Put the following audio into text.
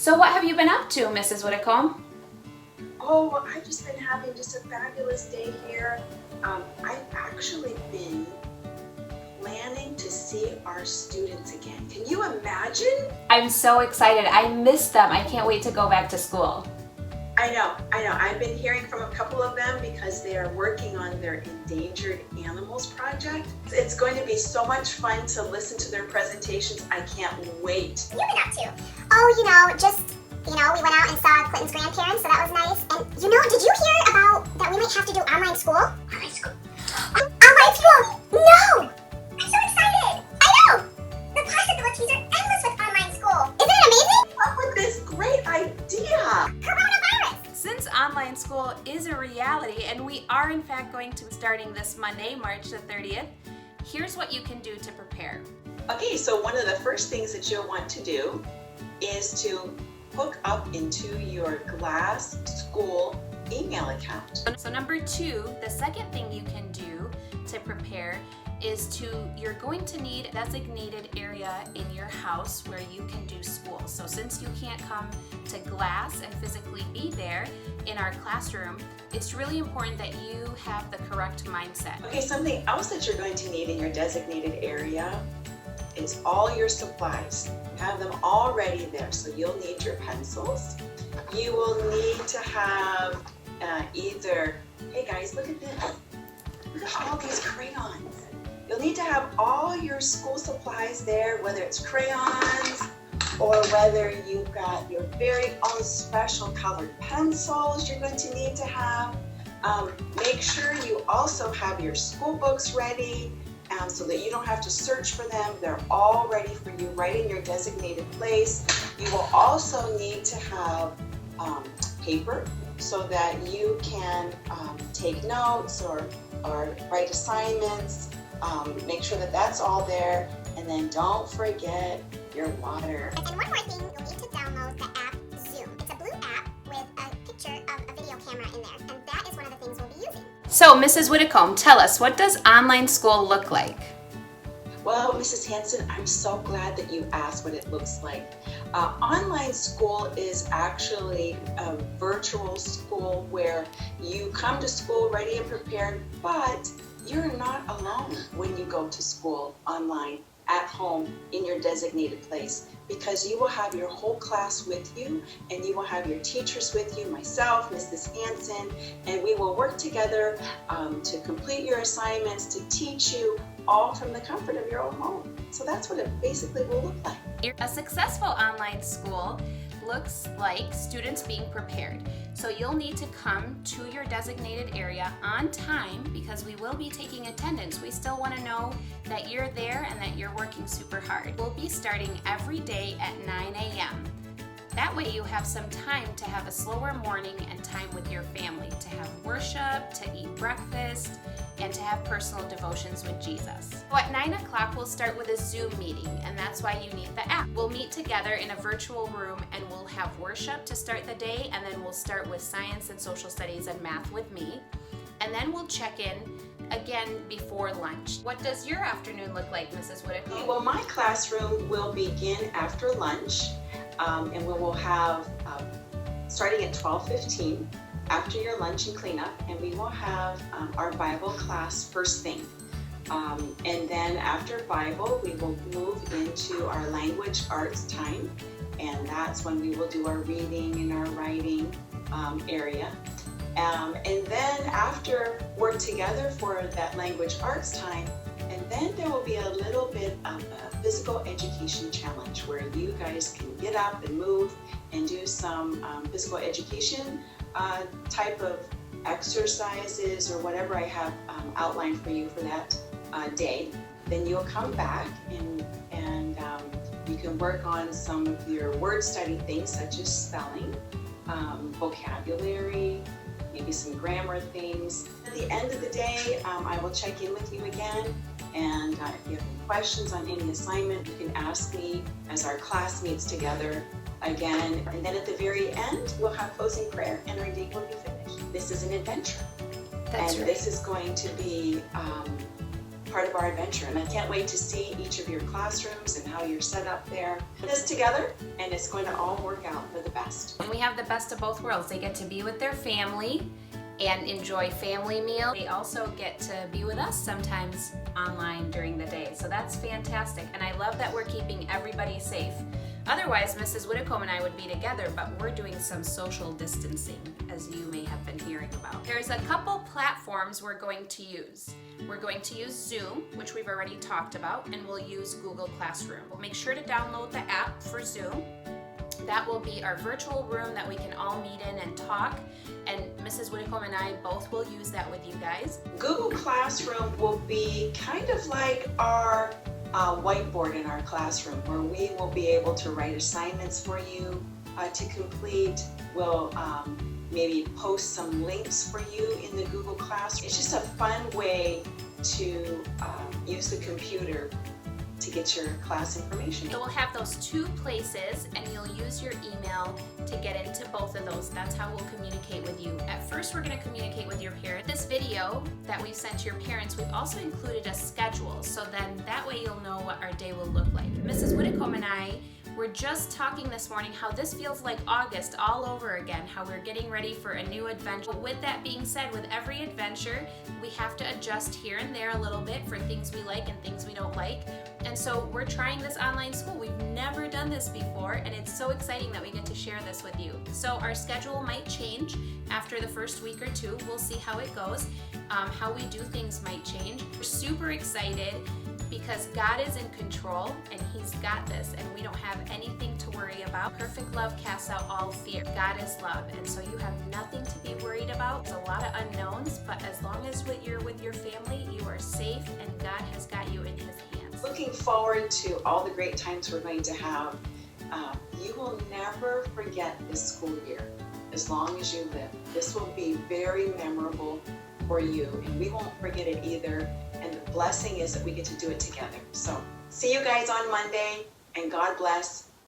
So what have you been up to, Mrs. Whitcomb? Oh, I've just been having just a fabulous day here. I've actually been planning to see our students again. Can you imagine? I'm so excited. I miss them. I can't wait to go back to school. I know. I've been hearing from a couple of them because they are working on their endangered animals project. It's going to be so much fun to listen to their presentations. I can't wait. What have you been up to? Oh, we went out and saw Clinton's grandparents, so that was nice. And did you hear about that we might have to do online school? Online school? Online school? No! I'm so excited! I know! The possibilities are endless with online school. Isn't it amazing? Up with this great idea. Coronavirus! Since online school is a reality, and we are in fact going to be starting this Monday, March the 30th, here's what you can do to prepare. Okay, so one of the first things that you'll want to do is to hook up into your Glass School email account. So number 2, the second thing you can do to prepare is you're going to need a designated area in your house where you can do school. So since you can't come to Glass and physically be there in our classroom, it's really important that you have the correct mindset. Okay, something else that you're going to need in your designated area is all your supplies. Have them already there. So you'll need your pencils. You will need to have either, hey guys, look at this. Look at all these crayons. You'll need to have all your school supplies there, whether it's crayons or whether you've got your very own special colored pencils you're going to need to have. Make sure you also have your school books ready so that you don't have to search for them. They're all ready for you right in your designated place. You will also need to have paper so that you can take notes or write assignments. Make sure that that's all there, and then don't forget your water. And one more thing, you'll need to download the app Zoom. It's a blue app with a picture of a video camera in there, and that is one of the things we'll be using. So Mrs. Whitcomb, tell us, what does online school look like? Well, Mrs. Hanson, I'm so glad that you asked what it looks like. Online school is actually a virtual school where you come to school ready and prepared, but you're not alone when you go to school online, at home, in your designated place, because you will have your whole class with you, and you will have your teachers with you, myself, Mrs. Hanson, and we will work together to complete your assignments, to teach you, all from the comfort of your own home. So that's what it basically will look like. A successful online school looks like students being prepared. So you'll need to come to your designated area on time because we will be taking attendance. We still want to know that you're there and that you're working super hard. We'll be starting every day at 9 a.m. That way you have some time to have a slower morning and time with your family, to have worship, to eat breakfast, and to have personal devotions with Jesus. So at 9 o'clock, we'll start with a Zoom meeting, and that's why you need the app. We'll meet together in a virtual room, and we'll have worship to start the day, and then we'll start with science and social studies and math with me. And then we'll check in again before lunch. What does your afternoon look like, Mrs. Whitcomb? Well, my classroom will begin after lunch, and we will have, starting at 12:15, after your lunch and cleanup, and we will have our Bible class first thing. And then after Bible, we will move into our language arts time, and that's when we will do our reading and our writing area. And then after work together for that language arts time, and then there will be a little bit of a physical education challenge where you guys can get up and move and do some physical education type of exercises or whatever I have outlined for you for that day. Then you'll come back and you can work on some of your word study things such as spelling, vocabulary, maybe some grammar things. At the end of the day, I will check in with you again, and if you have any questions on any assignment, you can ask me as our class meets together again. And then at the very end, we'll have closing prayer and our day will be finished. This is an adventure. That's and right. This is going to be part of our adventure. And I can't wait to see each of your classrooms and how you're set up there. Put this together and it's going to all work out for the best. And we have the best of both worlds. They get to be with their family and enjoy family meal. They also get to be with us sometimes online during the day. So that's fantastic. And I love that we're keeping everybody safe. Otherwise, Mrs. Whitcomb and I would be together, but we're doing some social distancing, as you may have been hearing about. There's a couple platforms we're going to use. We're going to use Zoom, which we've already talked about, and we'll use Google Classroom. We'll make sure to download the app for Zoom. That will be our virtual room that we can all meet in and talk. And Mrs. Whitcomb and I both will use that with you guys. Google Classroom will be kind of like our whiteboard in our classroom, where we will be able to write assignments for you to complete. We'll maybe post some links for you in the Google Classroom. It's just a fun way to use the computer to get your class information. So we'll have those two places, and you'll use your email to get into both of those. That's how we'll communicate with you. At first, we're going to communicate with your parent. This video that we've sent to your parents, we've also included a schedule, so then that way you'll know what our day will look like. Mrs. Whitcomb and I were just talking this morning how this feels like August all over again, how we're getting ready for a new adventure. With that being said, with every adventure, we have to adjust here and there a little bit for things we like and things we don't like. And so we're trying this online school. We've never done this before, and it's so exciting that we get to share this with you. So our schedule might change after the first week or two. We'll see how it goes. How we do things might change. We're super excited because God is in control and He's got this, and we don't have anything to worry about. Perfect love casts out all fear. God is love, and so you have nothing to be worried about. There's a lot of unknowns, but as long as you're with your family, you are safe, and God has got you in His hands. Looking forward to all the great times we're going to have. You will never forget this school year as long as you live. This will be very memorable for you, and we won't forget it either. And the blessing is that we get to do it together. So see you guys on Monday, and God bless.